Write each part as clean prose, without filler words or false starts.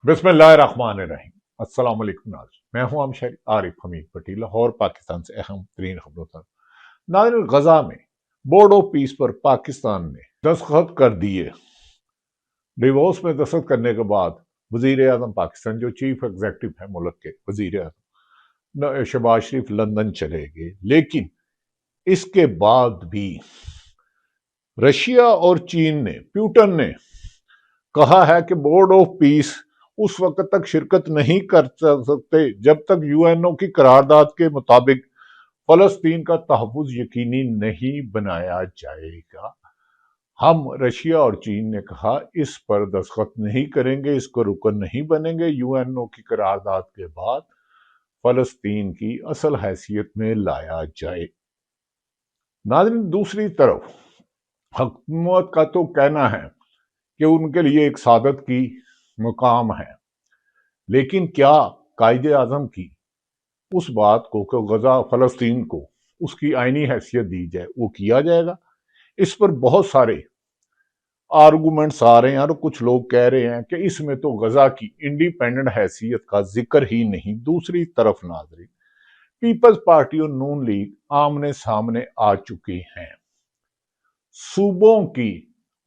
बिस्मिल्लाहिर्रहमानिर्रहीम। अस्सलाम वालेकुम नाज़रीन, मैं हूं अमशरी आरिफ हमीद पटेल, लाहौर पाकिस्तान से अहम तरीन खबरों तक। नाज़रीन, गजा में बोर्ड ऑफ पीस पर पाकिस्तान ने दस्तखत कर दिए। डिवोर्स में दस्तखत करने के बाद वजीर आजम पाकिस्तान, जो चीफ एग्जीक्यूटिव है मुल्क के वजीर आजम शहबाज शरीफ, लंदन चले गए। लेकिन इसके बाद भी रशिया और चीन ने, प्यूटन ने कहा है कि बोर्ड ऑफ पीस उस वक्त तक शिरकत नहीं कर सकते जब तक यूएनओ की करारदाद के मुताबिक फलस्तीन का तहफ़्फ़ुज़ यकीनी नहीं बनाया जाएगा। हम, रशिया और चीन ने कहा, इस पर दस्तखत नहीं करेंगे, इसको रुकन नहीं बनेंगे यूएनओ की करारदाद के बाद फलस्तीन की असल हैसियत में लाया जाए। नाज़रीन, दूसरी तरफ हुकूमत का तो कहना है कि उनके लिए एक सादत की मुकाम है, लेकिन क्या कायदे आजम की उस बात को कि गजा फलस्तीन को उसकी आईनी हैसियत दी जाए, वो किया जाएगा? इस पर बहुत सारे आर्गूमेंट्स आ रहे हैं और कुछ लोग कह रहे हैं कि इसमें तो गजा की इंडिपेंडेंट हैसियत का जिक्र ही नहीं। दूसरी तरफ नाज़रीन, पीपल्स पार्टी और नून लीग आमने सामने आ चुकी हैं सूबों की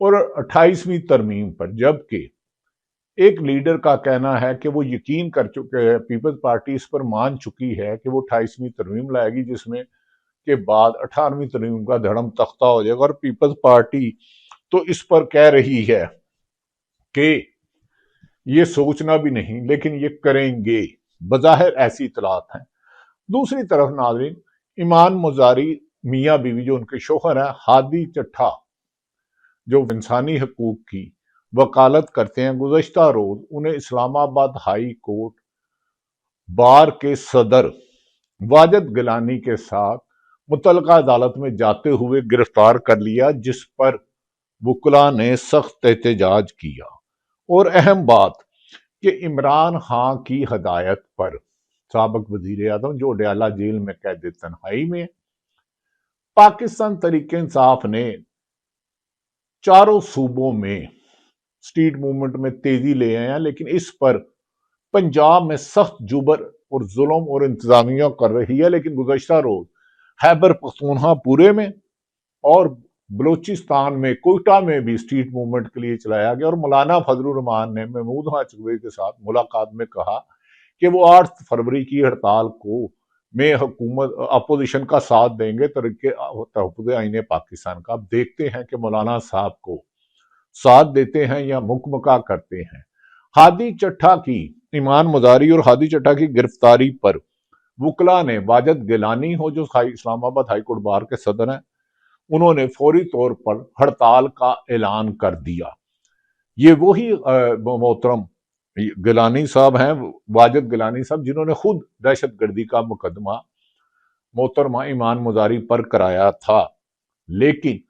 और 28वीं तरमीम पर, जबकि एक लीडर का कहना है कि वो यकीन कर चुके हैं, पीपल्स पार्टी इस पर मान चुकी है कि वो 28वीं तरमीम लाएगी, जिसमें के बाद 18वीं तरमीम का धड़म तख्ता हो जाएगा। और पीपल्स पार्टी तो इस पर कह रही है कि ये सोचना भी नहीं, लेकिन ये करेंगे। बज़ाहिर ऐसी इतलात हैं। दूसरी तरफ नाज़रीन, ईमान मुजारी मियाँ बीवी, जो उनके शोहर हैं, हादी चट्ठा, जो इंसानी हकूक की वकालत करते हैं, गुज़श्ता रोज उन्हें इस्लामाबाद हाई कोर्ट बार के सदर वाजिद गिलानी के साथ मुतल्लका अदालत में जाते हुए गिरफ्तार कर लिया, जिस पर वकला ने सख्त एहतजाज किया। और अहम बात कि इमरान खान की हदायत पर साबिक वजीर आजम, जो अडयाला जेल में कैद तन्हाई में, पाकिस्तान तहरीक इंसाफ ने चारों सूबों में स्ट्रीट मूवमेंट में तेजी ले आए हैं, लेकिन इस पर पंजाब में सख्त जुबर और जुल्म और इंतजामिया कर रही है। लेकिन गुज़श्ता रोज खैबर पख्तूनख्वा पूरे में और बलूचिस्तान में कोयटा में भी स्ट्रीट मूवमेंट के लिए चलाया गया। और मौलाना फजलुर रहमान ने महमूद खान चकवे के साथ मुलाकात में कहा कि वो 8 फरवरी की हड़ताल को में हुकूमत अपोजिशन का साथ देंगे तरीके तहफ़्फ़ुज़ आईने पाकिस्तान का। अब देखते हैं कि मौलाना साहब को साथ देते हैं या मुकमका करते हैं। हादी चट्ठा की, ईमान मुजारी और हादी चट्ठा की गिरफ्तारी पर वकला ने वाजिद गिलानी हो, जो इस्लामाबाद हाई कोर्ट बार के सदर हैं, उन्होंने फौरी तौर पर हड़ताल का ऐलान कर दिया। ये वही मोहतरम गिलानी साहब हैं, वाजिद गिलानी साहब, जिन्होंने खुद दहशत गर्दी का मुकदमा मोहतरमा ईमान मुजारी पर कराया था। लेकिन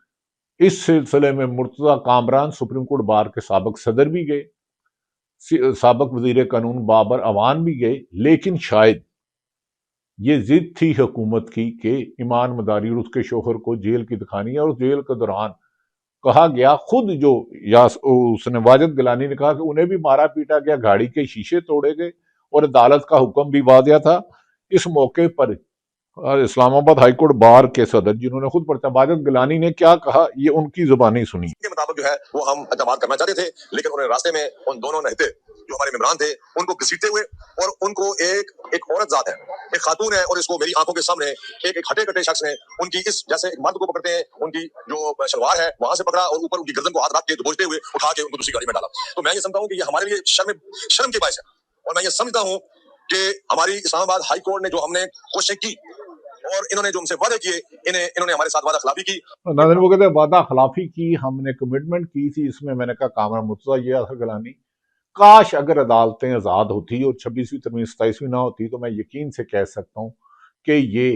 इस सिलसिले में Murtaza Kamran, supreme court bar के साबिक सदर भी गए, साबिक वजीर कानून बाबर अवान भी गए। लेकिन शायद ये जिद थी हुकूमत की कि ईमान मुजारी और उसके शोहर को जेल की दिखानी है। और जेल के दौरान कहा गया, खुद जो उसने वाजिद गिलानी ने कहा कि उन्हें भी मारा पीटा गया, गाड़ी के शीशे तोड़े गए और अदालत का हुक्म भी वादिया था। इस मौके पर इस्लामाबाद हाईकोर्ट बार के सदर, जिन्होंने खुद पर्चा, वाजिद गिलानी ने क्या कहा, ये उनकी जुबानी सुनी। के मुताबिक जो है वो हम इक़दाम करना चाहते थे, लेकिन उन्हें रास्ते में उन दोनों रहते जो हमारे मेहमान थे उनको घसीटते हुए, और उनको एक औरत जात है, एक खातून है, और इसको मेरी आंखों के सामने एक हटे कटे शख्स ने उनकी इस, जैसे एक मर्द को पकड़ते हैं, उनकी जो शलवार है वहां से पकड़ा और ऊपर उनकी गर्दन को हाथ रख के दबोचते हुए उठा के उनको दूसरी गाड़ी में डाला। तो मैं ये समझता हूँ कि ये हमारे लिए शर्म की बात है। और मैं ये समझता हूँ कि हमारी इस्लामाबाद हाई कोर्ट ने जो हमने कोशिश की और इन्होंने जो हमसे वादे किए, इन्होंने हमारे साथ वादा खिलाफी की। नाज़रीन, वो कहते हैं वादा खिलाफी की, हमने कमिटमेंट की थी। इसमें मैंने कहा कामरान मुर्तजा, ये आखिर गिलानी, काश अगर अदालतें आजाद होती और 26वीं तरमीम 27वीं ना होती, तो मैं यकीन से कह सकता हूं कि ये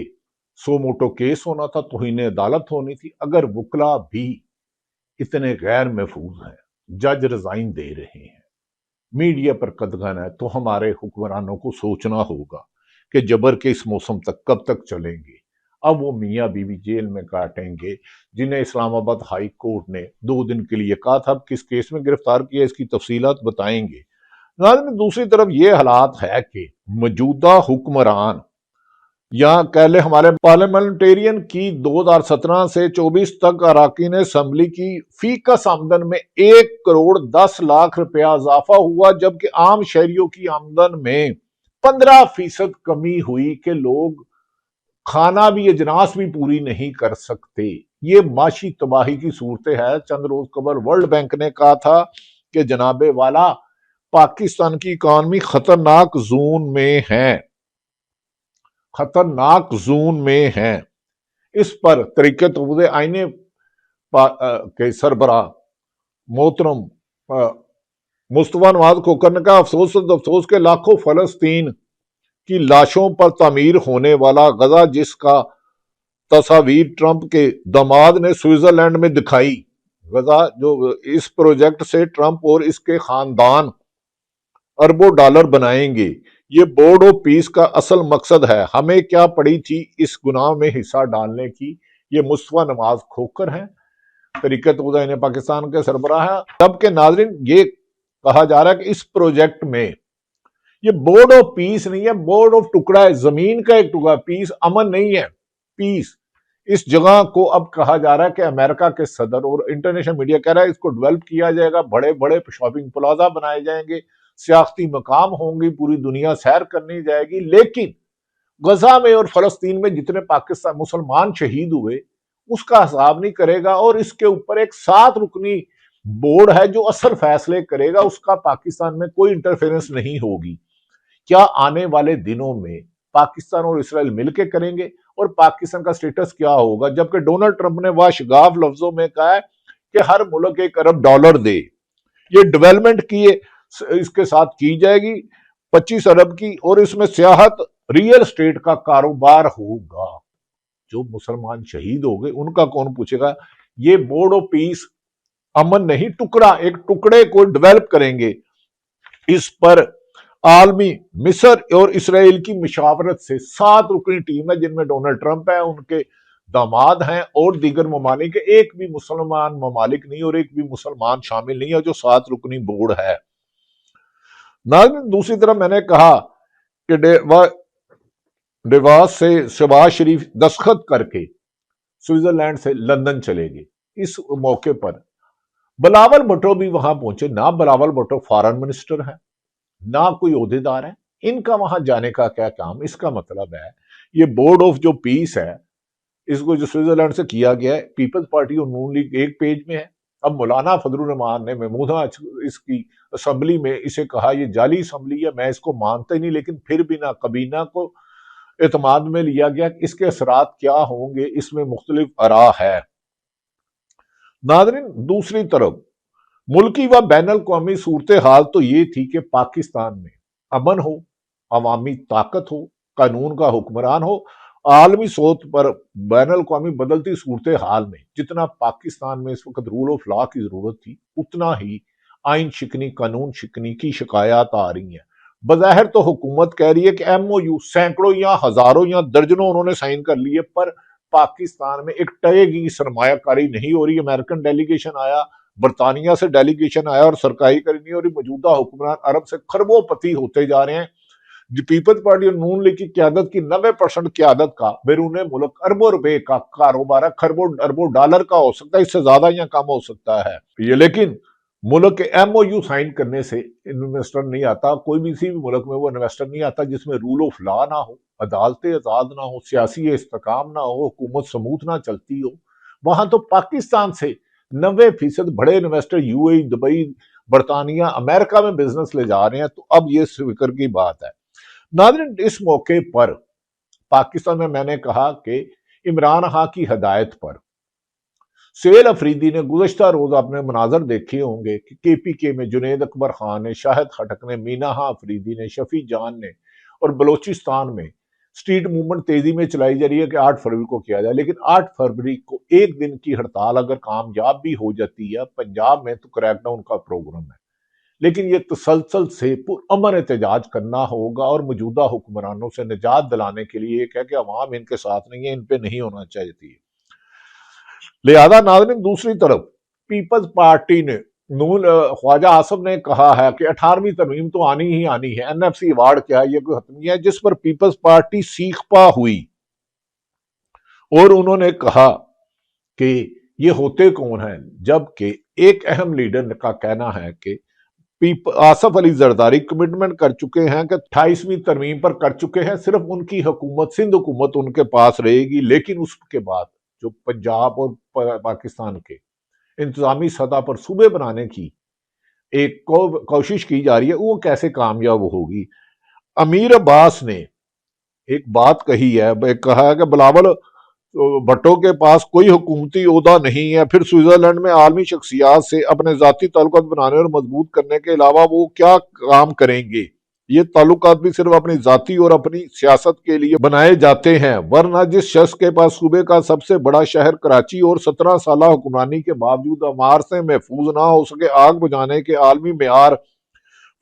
सो मोटो केस होना था, तौहीन अदालत होनी थी। अगर वकला भी इतने गैर महफूज हैं, जज रिजाइन दे रहे हैं, मीडिया पर कदगन है, तो हमारे हुक्मरानों को सोचना होगा कि जबर के इस मौसम तक कब तक चलेंगे। अब वो मियाँ बीवी जेल में काटेंगे, जिन्हें इस्लामाबाद हाई कोर्ट ने 2 दिन के लिए कहा था। किस केस में गिरफ्तार किया, इसकी तफसीलात बताएंगे। नाज़रीन दूसरी तरफ ये हालात है कि मौजूदा हुक्मरान या कह ले हमारे पार्लियामेंटेरियन की 2017 से 24 तक अरकान असम्बली की फीकस आमदन में 1 करोड़ 10 लाख रुपया इजाफा हुआ, जबकि आम शहरियों की आमदन में 15% कमी हुई कि लोग खाना भी अजनास भी पूरी नहीं कर सकते। ये माशी तबाही की सूरत है। चंद रोज कबल वर्ल्ड बैंक ने कहा था कि जनाबे वाला पाकिस्तान की इकॉनमी खतरनाक जोन में है, खतरनाक जोन में है। इस पर तरीक़त आईने के सरबरा मोहतरम मुस्तफा नवाज खोखर ने कहा, अफसोस के लाखों फलस्तीन की लाशों पर तामीर होने वाला गजा, जिसका तस्वीर ट्रंप के दामाद ने स्विट्जरलैंड में दिखाई। गजा जो इस प्रोजेक्ट से ट्रंप और इसके खानदान अरबों डॉलर बनाएंगे। ये बोर्ड ऑफ पीस का असल मकसद है। हमें क्या पड़ी थी इस गुनाह में हिस्सा डालने की। ये मुस्तफा नवाज खोखर हैं, तरीक़त ने पाकिस्तान के सरबराह है। जबकि नाज़रीन ये कहा जा रहा है कि इस प्रोजेक्ट में ये बोर्ड ऑफ पीस नहीं है, बोर्ड ऑफ टुकड़ा है, जमीन का एक टुकड़ा। पीस अमन नहीं है, पीस। इस जगह को अब कहा जा रहा है कि अमेरिका के सदर और इंटरनेशनल मीडिया कह रहा है इसको डेवलप किया जाएगा, बड़े बड़े शॉपिंग प्लाजा बनाए जाएंगे, सियासती मकाम होंगी, पूरी दुनिया सैर करनी जाएगी। लेकिन गजा में और फलस्तीन में जितने पाकिस्तान मुसलमान शहीद हुए उसका हिसाब नहीं करेगा, और इसके ऊपर एक 7 रुकनी बोर्ड है जो असल फैसले करेगा, उसका पाकिस्तान में कोई इंटरफेरेंस नहीं होगी। क्या आने वाले दिनों में पाकिस्तान और इसराइल मिलकर करेंगे और पाकिस्तान का स्टेटस क्या होगा? जबकि डोनाल्ड ट्रंप ने वाशगाफ लफ्जों में कहा है कि हर मुल्क $1 अरब दे, ये डेवलपमेंट की इसके साथ की जाएगी 25 अरब की, और इसमें सियाहत रियल स्टेट का कारोबार होगा। जो मुसलमान शहीद हो गए उनका कौन पूछेगा? ये बोर्ड ऑफ पीस अमन नहीं, टुकड़ा, एक टुकड़े को डेवलप करेंगे। इस पर आलमी मिस्र और इसराइल की मुशावरत से 7 रुकनी टीम है, जिनमें डोनाल्ड ट्रंप है, उनके दामाद हैं और दीगर ममालिक। एक भी मुसलमान ममालिक नहीं और एक भी मुसलमान शामिल नहीं है जो 7 रुकनी बोर्ड है। नाज़रीन दूसरी तरफ मैंने कहा कि डेवास से शहबाज शरीफ दस्तखत करके स्विट्जरलैंड से लंदन चलेंगे। इस मौके पर बिलावल भुट्टो भी वहां पहुंचे। ना बिलावल भुट्टो फॉरेन मिनिस्टर है, ना कोई ओहदेदार है, इनका वहां जाने का क्या काम? इसका मतलब है ये बोर्ड ऑफ जो पीस है, इसको जो स्विट्जरलैंड से किया गया है, पीपल्स पार्टी और नून लीग एक पेज में है। अब मौलाना फजलुर रहमान ने महमूदा इसकी असम्बली में इसे कहा ये जाली असम्बली है, मैं इसको मानता ही नहीं, लेकिन फिर भी ना कबीना को एतमाद में लिया गया। इसके असरात क्या होंगे, इसमें मुख्तलिफ आरा है। नाज़रीन दूसरी तरफ मुल्की व बैन अल-अक़वामी सूरत हाल तो ये थी कि पाकिस्तान में अमन हो, अवामी ताकत हो, कानून का हुक्मरान हो। आलमी सोच पर बैन अल-अक़वामी बदलती सूरत हाल में जितना पाकिस्तान में इस वक्त रूल ऑफ लॉ की जरूरत थी, उतना ही आइन शिकनी, कानून शिकनी की शिकायत आ रही है। बज़ाहिर तो हुकूमत कह रही है कि MOU सैकड़ों या हजारों या दर्जनों उन्होंने साइन कर लिए, पर पाकिस्तान में एक टएगी सरमायाकारी नहीं हो रही। अमेरिकन डेलीगेशन आया, बरतानिया से डेलीगेशन आया और सरकारी करी नहीं हो रही। मौजूदा हुक्मरान अरब से खरबोपति होते जा रहे हैं। पीपल्स पार्टी और नून लीग की क्यादत की 90% क्यादत का बैरून मुल्क अरबों रुपए का कारोबार है, खरबों अरबों डॉलर का हो सकता है, इससे ज्यादा या कम हो सकता है ये। लेकिन मुल्क के MOU साइन करने से इन्वेस्टर नहीं आता, कोई भी किसी भी मुल्क में वो इन्वेस्टर नहीं आता जिसमें रूल ऑफ लॉ ना हो, अदालतें आजाद ना हो, सियासी इस्तेकाम ना हो, हुकूमत समूथ ना चलती हो। वहां तो पाकिस्तान से 90% बड़े इन्वेस्टर UAE, दुबई, बरतानिया, अमेरिका में बिजनेस ले जा रहे हैं। तो अब ये फिक्र की बात है। नाज़रीन इस मौके पर पाकिस्तान में मैंने कहा कि इमरान खान की हदायत पर सुहेल अफरीदी ने गुज़श्ता रोज आपने मनाजर देखे होंगे कि KPK में जुनैद अकबर खान ने, शाहिद खटक ने, मीना अफरीदी ने, शफी जान ने, और बलोचिस्तान में स्ट्रीट मूवमेंट तेजी में चलाई जा रही है कि 8 फरवरी को किया जाए। लेकिन 8 फरवरी को एक दिन की हड़ताल अगर कामयाब भी हो जाती है पंजाब में तो क्रैकडाउन का प्रोग्राम है, लेकिन ये तसलसल से पुरअमन एहतजाज करना होगा और मौजूदा हुक्मरानों से निजात दिलाने के लिए एक है कि अवाम इनके साथ नहीं है, इन पे नहीं होना चाहिए। लिहाजा नाज़रीन दूसरी तरफ पीपल्स पार्टी ने خواجہ آصف نے کہا ہے کہ 18ویں ترمیم تو آنی ہی آنی ہے، این ایف سی ایوارڈ کیا ہے، یہ کوئی حتمی ہے، جس پر پیپلز پارٹی سیخ پا ہوئی اور انہوں نے کہا کہ یہ ہوتے کون ہیں، جبکہ ایک اہم لیڈر کا کہنا ہے کہ آصف علی زرداری کمٹمنٹ کر چکے ہیں کہ 28ویں ترمیم پر کر چکے ہیں، صرف ان کی حکومت، سندھ حکومت ان کے پاس رہے گی، لیکن اس کے بعد جو پنجاب اور پاکستان کے انتظامی سطح پر صوبے بنانے کی ایک کوشش کی جا رہی ہے، وہ کیسے کامیاب ہوگی۔ امیر عباس نے ایک بات کہی ہے، کہا ہے کہ بلاول بھٹو کے پاس کوئی حکومتی عہدہ نہیں ہے، پھر سوئٹزرلینڈ میں عالمی شخصیات سے اپنے ذاتی تعلقات بنانے اور مضبوط کرنے کے علاوہ وہ کیا کام کریں گے؟ یہ تعلقات بھی صرف اپنی ذاتی اور اپنی سیاست کے لیے بنائے جاتے ہیں، ورنہ جس شخص کے پاس صوبے کا سب سے بڑا شہر کراچی اور 17 سالہ حکمرانی کے باوجود عمار سے محفوظ نہ ہو سکے، آگ بجھانے کے عالمی معیار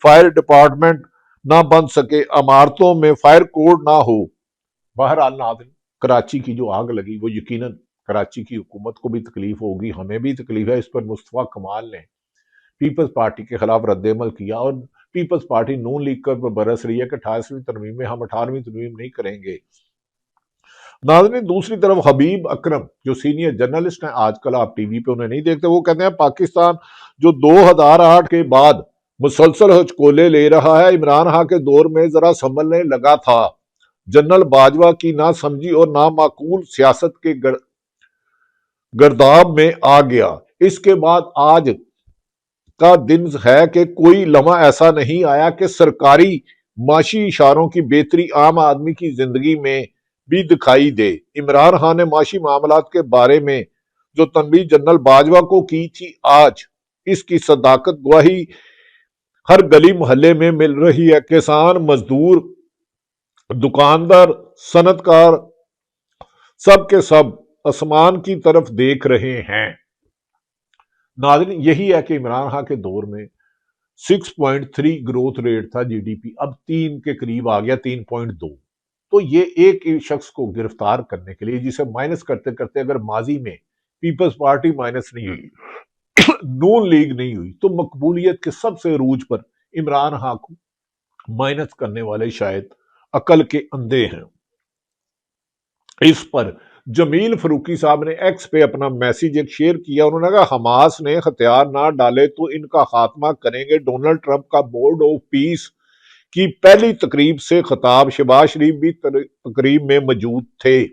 فائر ڈپارٹمنٹ نہ بن سکے، عمارتوں میں فائر کوڈ نہ ہو۔ بہرحال ناظرین، کراچی کی جو آگ لگی وہ یقیناً کراچی کی حکومت کو بھی تکلیف ہوگی، ہمیں بھی تکلیف ہے۔ اس پر مصطفیٰ کمال نے پیپلز پارٹی کے خلاف رد عمل کیا اور پیپلز پارٹی نون لیگ پر برس رہی ہے کہ 28ویں ترمیم میں ہم 18ویں ترمیم نہیں کریں گے۔ ناظرین، دوسری طرف حبیب اکرم جو سینئر جرنلسٹ ہیں، آج کل آپ ٹی وی پہ انہیں نہیں دیکھتے، وہ کہتے ہیں پاکستان جو 2008 کے بعد مسلسل ہچکولے لے رہا ہے، عمران خان کے دور میں ذرا سنبھلنے لگا تھا، جنرل باجوہ کی نہ سمجھی اور نامعقول سیاست کے گرداب میں آ گیا۔ اس کے بعد آج کا دن ہے کہ کوئی لمحہ ایسا نہیں آیا کہ سرکاری معاشی اشاروں کی بہتری عام آدمی کی زندگی میں بھی دکھائی دے۔ عمران خان نے معاشی معاملات کے بارے میں جو تنبیہ جنرل باجوہ کو کی تھی، آج اس کی صداقت گواہی ہر گلی محلے میں مل رہی ہے۔ کسان، مزدور، دکاندار، صنعت کار، سب کے سب آسمان کی طرف دیکھ رہے ہیں۔ ناظرین، یہی ہے کہ عمران خان کے دور میں 6.3 گروتھ ریٹ تھا جی ڈی پی، اب 3 کے قریب آ گیا، 3.2۔ تو یہ ایک شخص کو گرفتار کرنے کے لیے، جسے مائنس کرتے کرتے اگر ماضی میں پیپلز پارٹی مائنس نہیں ہوئی، نون لیگ نہیں ہوئی، تو مقبولیت کے سب سے عروج پر عمران خان کو مائنس کرنے والے شاید عقل کے اندھے ہیں۔ اس پر جمیل فروقی صاحب نے ایکس پہ اپنا میسیج ایک شیئر کیا، انہوں نے کہا حماس نے ہتھیار نہ ڈالے تو ان کا خاتمہ کریں گے۔ ڈونلڈ ٹرمپ کا بورڈ آف پیس کی پہلی تقریب سے خطاب، شہباز شریف بھی تقریب میں موجود تھے۔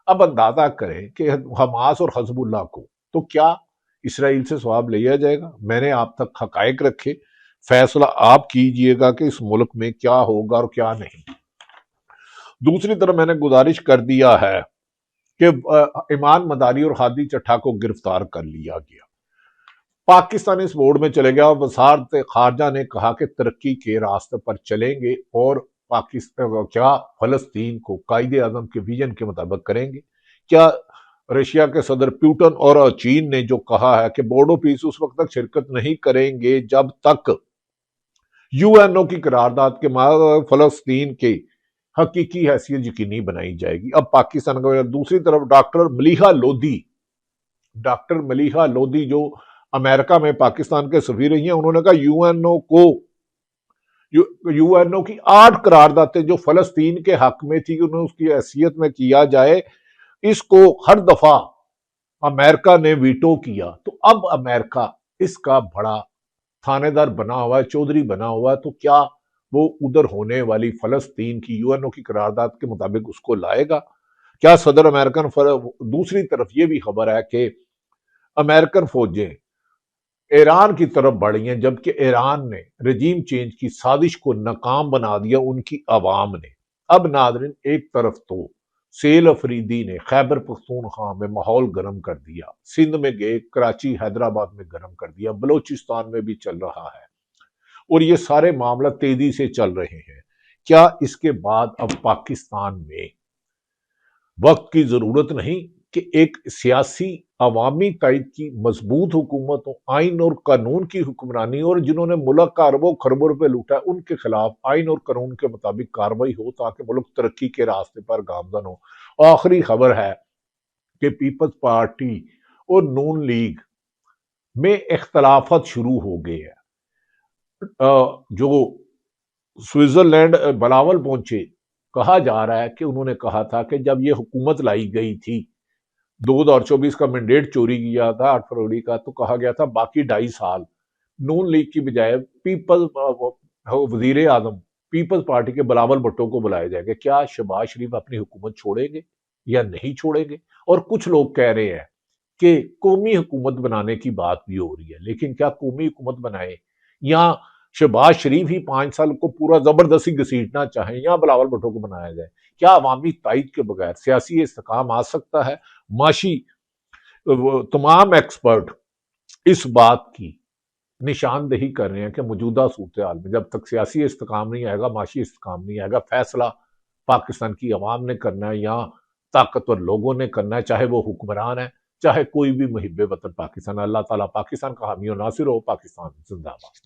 اب اندازہ کریں کہ حماس اور حزب اللہ کو تو کیا اسرائیل سے ثواب لیا جائے گا؟ میں نے آپ تک حقائق رکھے، فیصلہ آپ کیجئے گا کہ اس ملک میں کیا ہوگا اور کیا نہیں۔ دوسری طرف میں نے گزارش کر دیا ہے کہ ایمان مداری اور ہادی چٹھا کو گرفتار کر لیا گیا، پاکستان اس بورڈ میں چلے گیا اور وزارت خارجہ نے کہا کہ ترقی کے راستے پر چلیں گے اور پاکستان کیا فلسطین کو قائد اعظم کے ویژن کے مطابق کریں گے۔ کیا رشیا کے صدر پیوٹن اور چین نے جو کہا ہے کہ بورڈ آف پیس اس وقت تک شرکت نہیں کریں گے جب تک یو این او کی قرارداد کے فلسطین کے حقیقی حیثیت یقینی بنائی جائے گی۔ اب پاکستان کا دوسری طرف ڈاکٹر ملیحہ لودھی جو امریکہ میں پاکستان کے سفیر رہی ہیں، انہوں نے کہا یو این او کی 8 قراردادیں جو فلسطین کے حق میں تھی، انہیں اس کی حیثیت میں کیا جائے، اس کو ہر دفعہ امریکہ نے ویٹو کیا۔ تو اب امریکہ اس کا بڑا تھانے دار بنا ہوا ہے، چودھری بنا ہوا ہے، تو کیا وہ ادھر ہونے والی فلسطین کی یو این او کی قرارداد کے مطابق اس کو لائے گا؟ کیا صدر امریکن دوسری طرف یہ بھی خبر ہے کہ امریکن فوجیں ایران کی طرف بڑھی ہیں، جبکہ ایران نے رجیم چینج کی سازش کو ناکام بنا دیا ان کی عوام نے۔ اب ناظرین، ایک طرف تو سیل افریدی نے خیبر پختونخوا میں ماحول گرم کر دیا، سندھ میں گئے، کراچی، حیدرآباد میں گرم کر دیا، بلوچستان میں بھی چل رہا ہے، اور یہ سارے معاملہ تیزی سے چل رہے ہیں۔ کیا اس کے بعد اب پاکستان میں وقت کی ضرورت نہیں کہ ایک سیاسی عوامی تائید کی مضبوط حکومت ہو، آئین اور قانون کی حکمرانی، اور جنہوں نے ملک کا اربوں خربوں روپے لوٹا ہے ان کے خلاف آئین اور قانون کے مطابق کارروائی ہو تاکہ ملک ترقی کے راستے پر گامزن ہو۔ آخری خبر ہے کہ پیپلز پارٹی اور نون لیگ میں اختلافات شروع ہو گئے ہیں۔ جو سوئٹزرلینڈ بلاول پہنچے، کہا جا رہا ہے کہ انہوں نے کہا تھا کہ جب یہ حکومت لائی گئی تھی 2024 کا مینڈیٹ چوری کیا تھا 8 فروری کا، تو کہا گیا تھا باقی 2.5 سال نون لیگ کی بجائے وزیر اعظم پیپلز پارٹی کے بلاول بھٹو کو بلایا جائے گا۔ کیا شہباز شریف اپنی حکومت چھوڑیں گے یا نہیں چھوڑیں گے؟ اور کچھ لوگ کہہ رہے ہیں کہ قومی حکومت بنانے کی بات بھی ہو رہی ہے، لیکن کیا قومی حکومت بنائے یا شہباز شریف ہی 5 سال کو پورا زبردستی گھسیٹنا چاہیں یا بلاول بھٹو کو بنایا جائے؟ کیا عوامی تائید کے بغیر سیاسی استحکام آ سکتا ہے؟ معاشی تمام ایکسپرٹ اس بات کی نشاندہی کر رہے ہیں کہ موجودہ صورتحال میں جب تک سیاسی استحکام نہیں آئے گا، معاشی استحکام نہیں آئے گا، فیصلہ پاکستان کی عوام نے کرنا ہے یا طاقتور لوگوں نے کرنا ہے، چاہے وہ حکمران ہے، چاہے کوئی بھی محب وطن پاکستان۔ اللہ تعالیٰ پاکستان کا حامی و ناصر ہو۔ پاکستان زندہ باد۔